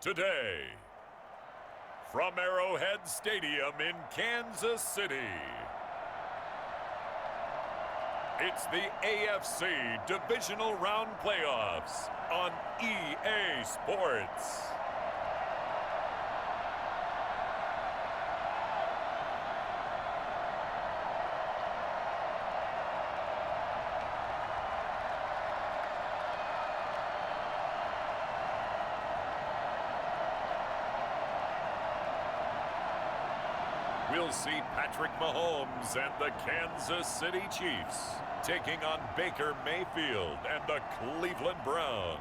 today. From Arrowhead Stadium in Kansas City, it's the AFC Divisional Round Playoffs on EA Sports. We'll see Patrick Mahomes and the Kansas City Chiefs taking on Baker Mayfield and the Cleveland Browns.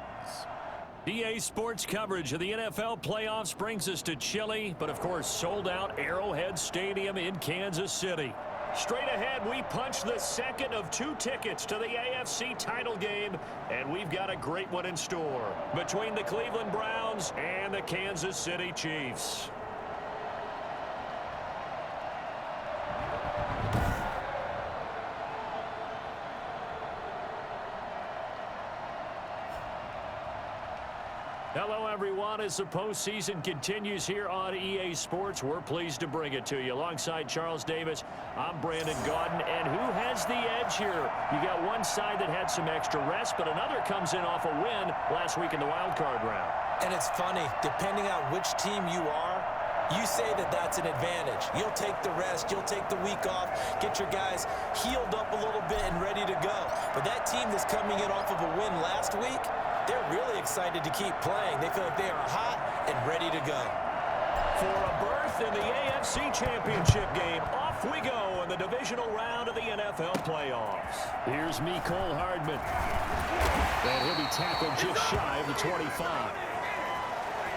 EA Sports coverage of the NFL playoffs brings us to chilly, but of course sold-out Arrowhead Stadium in Kansas City. Straight ahead, we punch the second of 2 tickets to the AFC title game, and we've got a great one in store between the Cleveland Browns and the Kansas City Chiefs. Hello, everyone. As the postseason continues here on EA Sports, we're pleased to bring it to you. Alongside Charles Davis, I'm Brandon Gaudin. And who has the edge here? You got one side that had some extra rest, but another comes in off a win last week in the wild card round. And it's funny, depending on which team you are, you say that that's an advantage. You'll take the rest, you'll take the week off, get your guys healed up a little bit and ready to go. But that team that's coming in off of a win last week, they're really excited to keep playing. They feel like they are hot and ready to go. For a berth in the AFC Championship game, off we go in the divisional round of the NFL playoffs. Here's Mecole Hardman. And he'll be tackled just shy of the 25.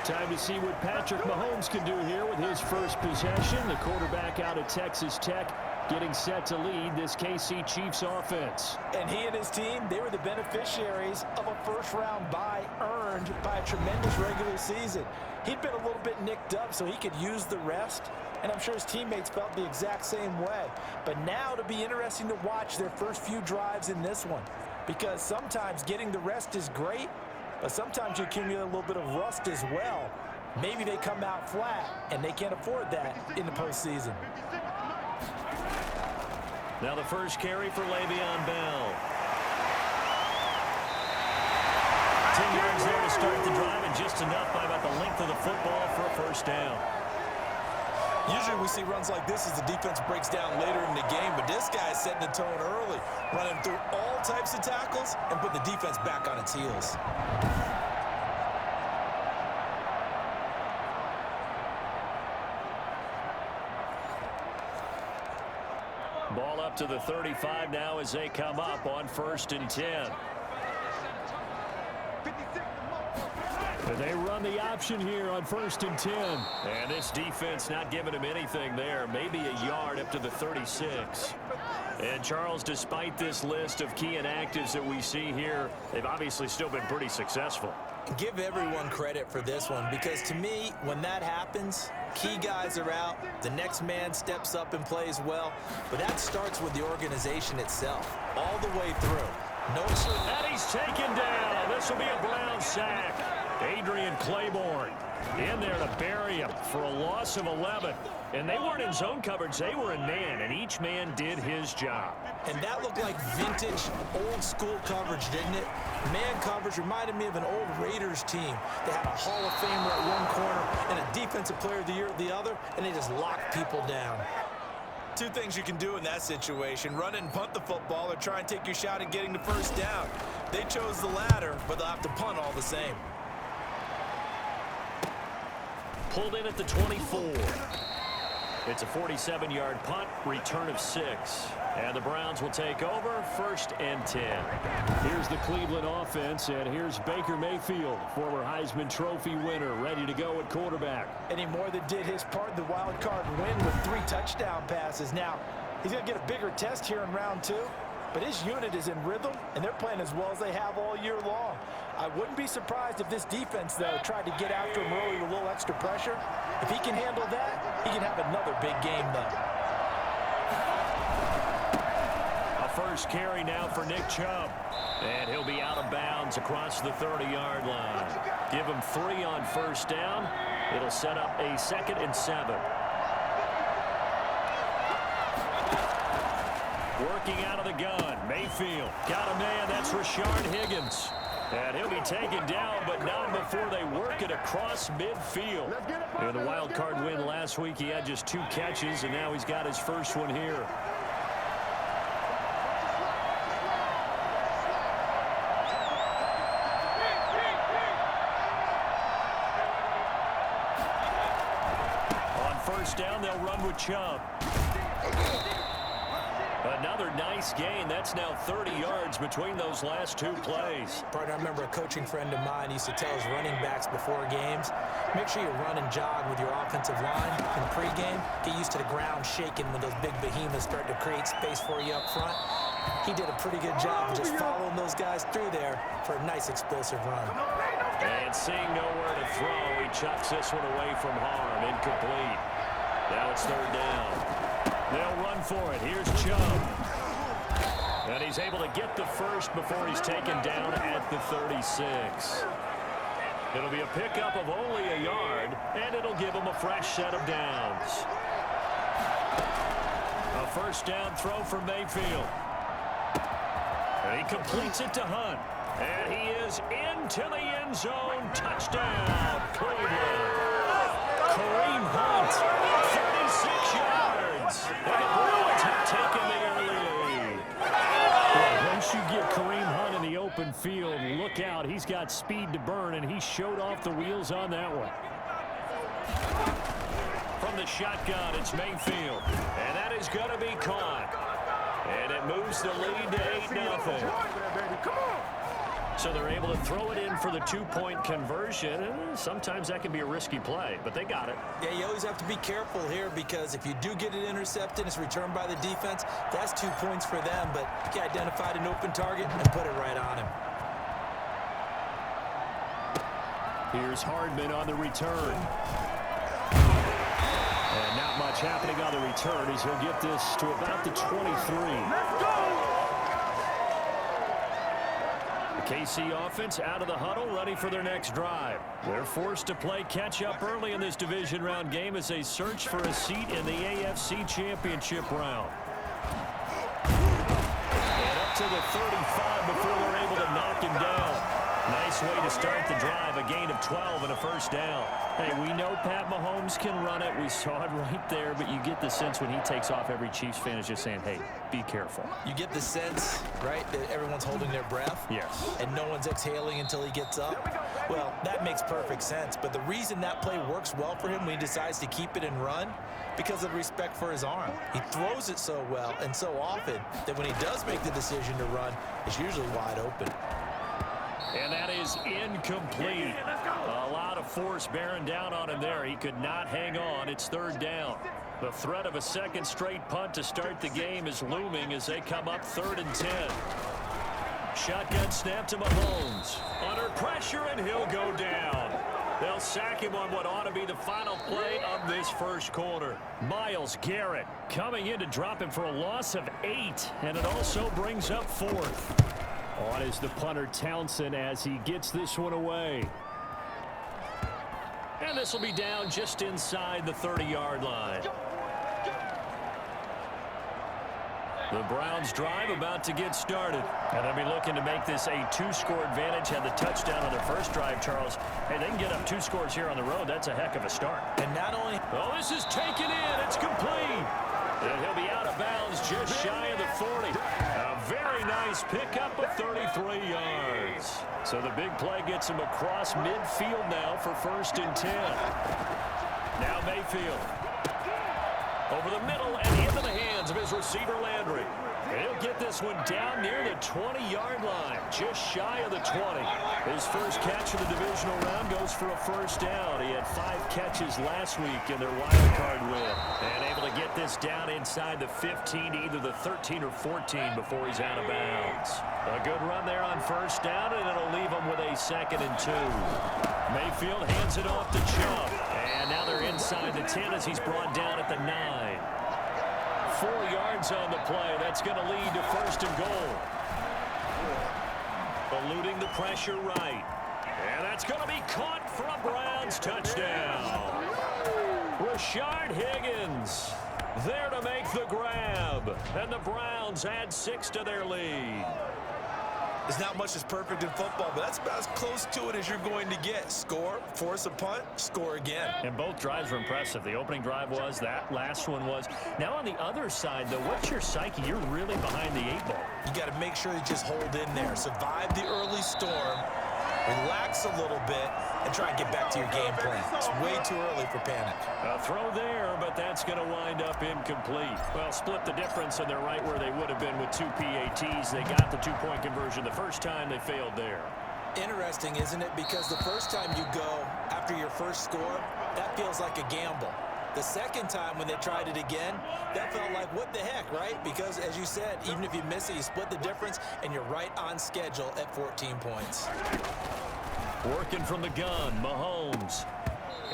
Time to see what Patrick Mahomes can do here with his first possession. The quarterback out of Texas Tech getting set to lead this KC Chiefs offense. And he and his team, they were the beneficiaries of a first-round bye earned by a tremendous regular season. He'd been a little bit nicked up, so he could use the rest, and I'm sure his teammates felt the exact same way. But now it'll be interesting to watch their first few drives in this one, because sometimes getting the rest is great, but sometimes you accumulate a little bit of rust as well. Maybe they come out flat, and they can't afford that in the postseason. Now the first carry for Le'Veon Bell. 10 yards there to start the drive, and just enough by about the length of the football for a first down. Usually we see runs like this as the defense breaks down later in the game, but this guy is setting the tone early, running through all types of tackles and put the defense back on its heels. Ball up to the 35 now as they come up on 1st and 10. And they run the option here on 1st and 10. And this defense not giving him anything there. Maybe a yard up to the 36. And Charles, despite this list of key inactives that we see here, they've obviously still been pretty successful. Give everyone credit for this one, because to me, when that happens, key guys are out, the next man steps up and plays well, but that starts with the organization itself, all the way through. And he's taken down. This will be a Brown sack. Adrian Claiborne in there to bury him for a loss of 11. And they weren't in zone coverage, they were in man, and each man did his job. And that looked like vintage, old-school coverage, didn't it? Man coverage reminded me of an old Raiders team. They had a Hall of Famer at one corner and a Defensive Player of the Year at the other, and they just locked people down. Two things you can do in that situation: run and punt the football, or try and take your shot at getting the first down. They chose the latter, but they'll have to punt all the same. Pulled in at the 24. It's a 47-yard punt, return of 6. And the Browns will take over, 1st and 10. Here's the Cleveland offense, and here's Baker Mayfield, former Heisman Trophy winner, ready to go at quarterback. And he more than did his part in the wild card win with 3 touchdown passes. Now, he's going to get a bigger test here in round 2, but his unit is in rhythm, and they're playing as well as they have all year long. I wouldn't be surprised if this defense, though, tried to get after him early with a little extra pressure. If he can handle that, he can have another big game, though. A first carry now for Nick Chubb. And he'll be out of bounds across the 30-yard line. Give him 3 on first down. It'll set up a 2nd and 7. Working out of the gun. Mayfield got a man. That's Rashard Higgins. And he'll be taken down, but not before they work it across midfield. In the wild card win last week, he had just 2 catches, and now he's got his first one here. On first down, they'll run with Chubb. Another nice gain. That's now 30 yards between those last 2 plays. Partner, I remember a coaching friend of mine used to tell his running backs before games, make sure you run and jog with your offensive line in pregame. Get used to the ground shaking when those big behemoths start to create space for you up front. He did a pretty good job of just following those guys through there for a nice explosive run. And seeing nowhere to throw, he chucks this one away from harm. Incomplete. Now it's 3rd down. They'll run for it. Here's Chubb. And he's able to get the first before he's taken down at the 36. It'll be a pickup of only a yard, and it'll give him a fresh set of downs. A first down throw for Mayfield. And he completes it to Hunt. And he is into the end zone. Touchdown, Cleveland. Kareem Hunt, 36 yards. And the Bruins have taken the early lead. Well, once you get Kareem Hunt in the open field, look out. He's got speed to burn, and he showed off the wheels on that one. From the shotgun, it's Mayfield. And that is going to be caught. And it moves the lead to 8-0. So they're able to throw it in for the 2-point conversion. And sometimes that can be a risky play, but they got it. Yeah, you always have to be careful here because if you do get it intercepted, it's returned by the defense. That's 2 points for them, but he identified an open target and put it right on him. Here's Hardman on the return. And not much happening on the return as he'll get this to about the 23. Let's go! KC offense out of the huddle, ready for their next drive. They're forced to play catch-up early in this division round game as they search for a seat in the AFC Championship round. And up to the 35 before they're able to knock him down. Nice way to start the drive, a gain of 12 and a first down. Hey, we know Pat Mahomes can run it. We saw it right there, but you get the sense when he takes off, every Chiefs fan is just saying, hey, be careful. You get the sense, right, that everyone's holding their breath? Yes. And no one's exhaling until he gets up? Well, that makes perfect sense. But the reason that play works well for him when he decides to keep it and run, because of respect for his arm. He throws it so well and so often that when he does make the decision to run, it's usually wide open. And that is incomplete. A lot of force bearing down on him there. He could not hang on. It's 3rd down. The threat of a second straight punt to start the game is looming as they come up 3rd and 10. Shotgun snap to Mahomes. Under pressure, and he'll go down. They'll sack him on what ought to be the final play of this first quarter. Myles Garrett coming in to drop him for a loss of 8, and it also brings up 4th. On is the punter Townsend as he gets this one away. And this will be down just inside the 30-yard line. The Browns drive about to get started. And they'll be looking to make this a 2-score advantage. Had the touchdown on their first drive, Charles. Hey, they can get up 2 scores here on the road. That's a heck of a start. And not only... Oh, this is taken in. It's complete. And he'll be out of bounds just shy of the 40. A very nice pickup of 33 yards. So the big play gets him across midfield now for 1st and 10. Now Mayfield. Over the middle and into the hands of his receiver Landry. He'll get this one down near the 20-yard line, just shy of the 20. His first catch of the divisional round goes for a first down. He had 5 catches last week in their wild card win. And able to get this down inside the 15, either the 13 or 14 before he's out of bounds. A good run there on first down, and it'll leave him with a 2nd and 2. Mayfield hands it off to Chubb. And now they're inside the 10 as he's brought down at the 9. 4 yards on the play. That's going to lead to 1st and goal. Eluding the pressure right. And that's going to be caught for a Browns touchdown. Rashard Higgins there to make the grab. And the Browns add 6 to their lead. There's not much that's perfect in football, but that's about as close to it as you're going to get. Score, force a punt, score again. And both drives were impressive. The opening drive was, that last one was. Now on the other side, though, what's your psyche? You're really behind the 8 ball. You got to make sure you just hold in there. Survive the early storm, relax a little bit, and try and get back to your game plan. It's way too early for panic. A throw there, but that's going to wind up incomplete. Well, split the difference, and they're right where they would have been with 2 PATs. They got the 2-point conversion the first time. They failed there. Interesting, isn't it? Because the first time you go after your first score, that feels like a gamble. The second time when they tried it again, that felt like, what the heck, right? Because, as you said, even if you miss it, you split the difference, and you're right on schedule at 14 points. Working from the gun, Mahomes.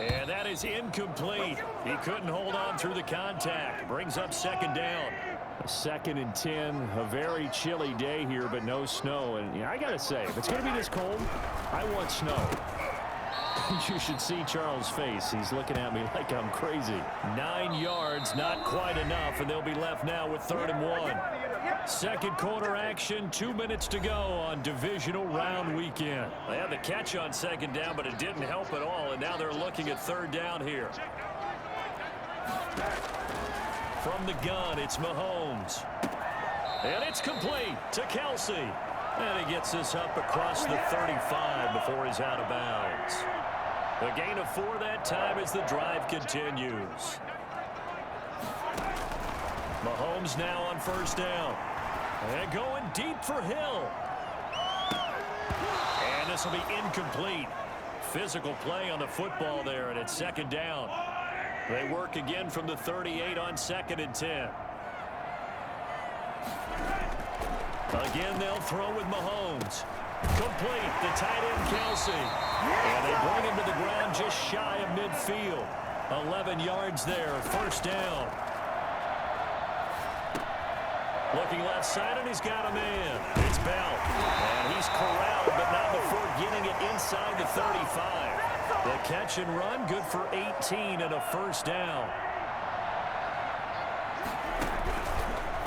And that is incomplete. He couldn't hold on through the contact. Brings up 2nd down. 2nd and 10. A very chilly day here, but no snow. And I got to say, if it's going to be this cold, I want snow. You should see Charles' face. He's looking at me like I'm crazy. 9 yards, not quite enough, and they'll be left now with 3rd and 1. Second quarter action, 2 minutes to go on divisional round weekend. They had the catch on 2nd down, but it didn't help at all, and now they're looking at 3rd down here. From the gun, it's Mahomes. And it's complete to Kelsey. And he gets this up across the 35 before he's out of bounds. A gain of 4 that time as the drive continues. Mahomes now on 1st down. And going deep for Hill. And this will be incomplete. Physical play on the football there, and it's 2nd down. They work again from the 38 on 2nd and 10. Again, they'll throw with Mahomes. Complete, the tight end Kelsey. And they bring him to the ground just shy of midfield. 11 yards there, 1st down. Looking left side, and he's got a man. It's Bell. And he's corralled, but not before getting it inside the 35. The catch and run, good for 18 and a 1st down.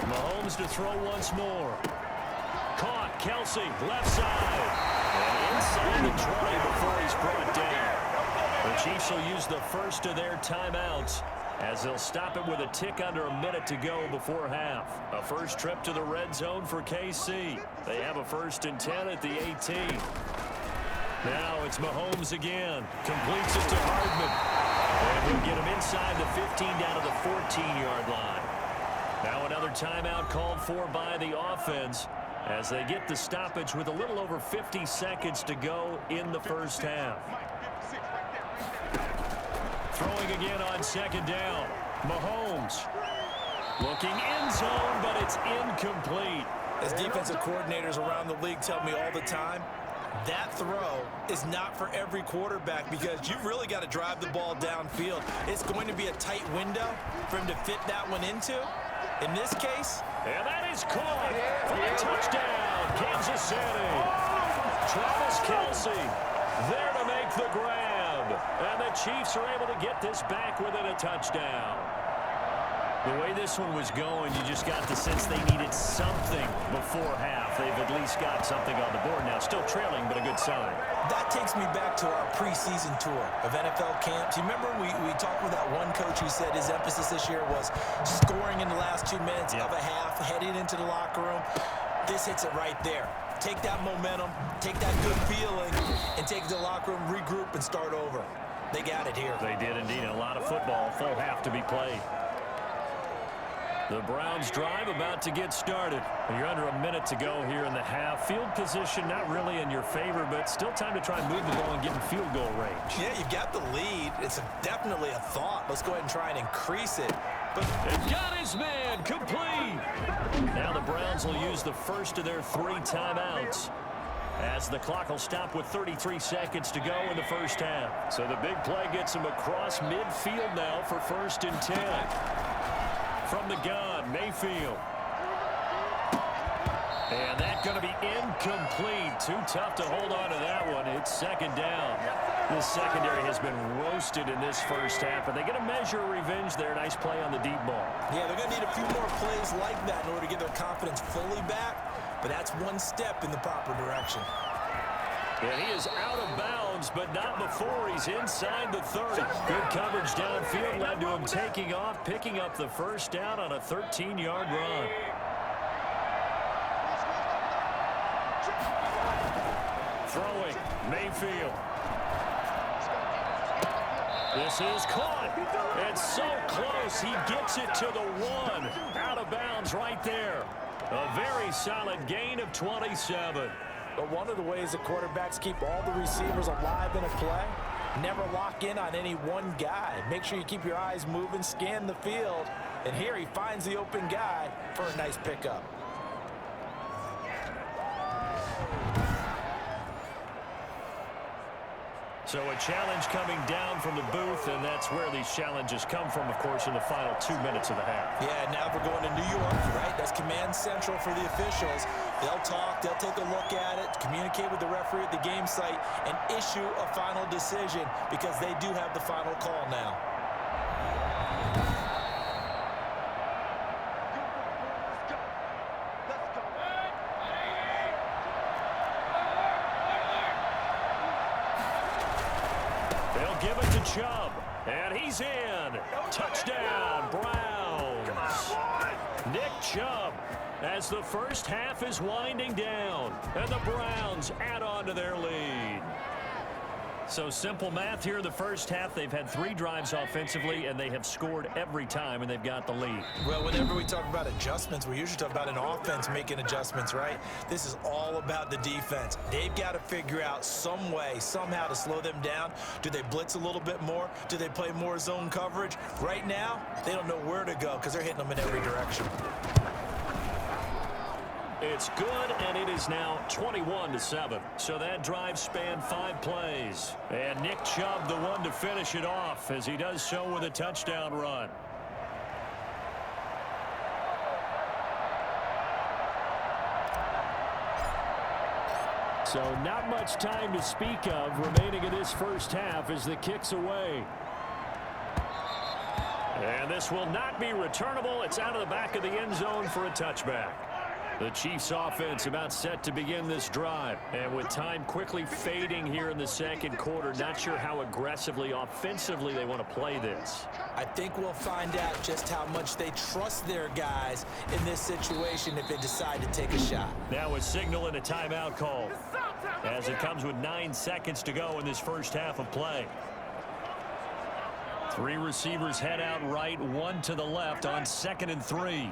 Mahomes to throw once more. Caught, Kelsey, left side. And inside the 20 before he's brought down. The Chiefs will use the first of their timeouts as they'll stop it with a tick under a minute to go before half. A first trip to the red zone for KC. They have a 1st and 10 at the 18. Now it's Mahomes again. Completes it to Hardman. And he'll get him inside the 15 down to the 14-yard line. Now another timeout called for by the offense as they get the stoppage with a little over 50 seconds to go in the first half. Throwing again on 2nd down. Mahomes looking end zone, but it's incomplete. As defensive coordinators around the league tell me all the time, that throw is not for every quarterback because you've really got to drive the ball downfield. It's going to be a tight window for him to fit that one into. In this case, and that is caught for a touchdown, Kansas City. Travis Kelsey there to make the grab. And the Chiefs are able to get this back within a touchdown. The way this one was going, you just got the sense they needed something before half. They've at least got something on the board now. Still trailing, but a good sign. That takes me back to our preseason tour of NFL camps. You remember we talked with that one coach who said his emphasis this year was scoring in the last 2 minutes of a half, heading into the locker room. This hits it right there. Take that momentum, take that good feeling, and take it to the locker room, regroup, and start over. They got it here. They did indeed. A lot of football, full half to be played. The Browns drive about to get started. You're under a minute to go here in the half. Field position not really in your favor, but still time to try and move the ball and get in field goal range. Yeah, you've got the lead. It's definitely a thought. Let's go ahead and try and increase it. But it got his man complete. Now the Browns will use the first of their 3 timeouts as the clock will stop with 33 seconds to go in the first half. So the big play gets him across midfield now for 1st and 10. from the gun, Mayfield. And that's going to be incomplete. Too tough to hold on to that one. It's second down. This secondary has been roasted in this first half, but they get a measure of revenge there. Nice play on the deep ball. Yeah, they're going to need a few more plays like that in order to get their confidence fully back, but that's one step in the proper direction. And he is out of bounds, but not before he's inside the 30. Good coverage downfield led to him taking off, picking up the first down on a 13-yard run. Throwing, Mayfield. This is caught. It's so close. He gets it to the 1. Out of bounds right there. A very solid gain of 27. But one of the ways that quarterbacks keep all the receivers alive in a play, never lock in on any one guy. Make sure you keep your eyes moving, scan the field. And here he finds the open guy for a nice pickup. So a challenge coming down from the booth, and that's where these challenges come from, of course, in the final 2 minutes of the half. Yeah, now we're going to New York, right? That's command central for the officials. They'll talk, they'll take a look at it, communicate with the referee at the game site, and issue a final decision because they do have the final call now. Give it to Chubb, and he's in. Touchdown, Browns. Nick Chubb, as the first half is winding down, and the Browns add on to their lead. So simple math here in the first half. They've had 3 drives offensively, and they have scored every time, and they've got the lead. Well, whenever we talk about adjustments, we usually talk about an offense making adjustments, right? This is all about the defense. They've got to figure out some way, somehow to slow them down. Do they blitz a little bit more? Do they play more zone coverage? Right now, they don't know where to go because they're hitting them in every direction. It's good, and it is now 21-7. So that drive spanned 5 plays. And Nick Chubb, the one to finish it off, as he does so with a touchdown run. So not much time to speak of remaining in this first half as the kick's away. And this will not be returnable. It's out of the back of the end zone for a touchback. The Chiefs offense about set to begin this drive. And with time quickly fading here in the second quarter, not sure how aggressively, offensively they want to play this. I think we'll find out just how much they trust their guys in this situation if they decide to take a shot. Now a signal and a timeout call as it comes with 9 seconds to go in this first half of play. 3 receivers head out right, 1 to the left on 2nd and 3.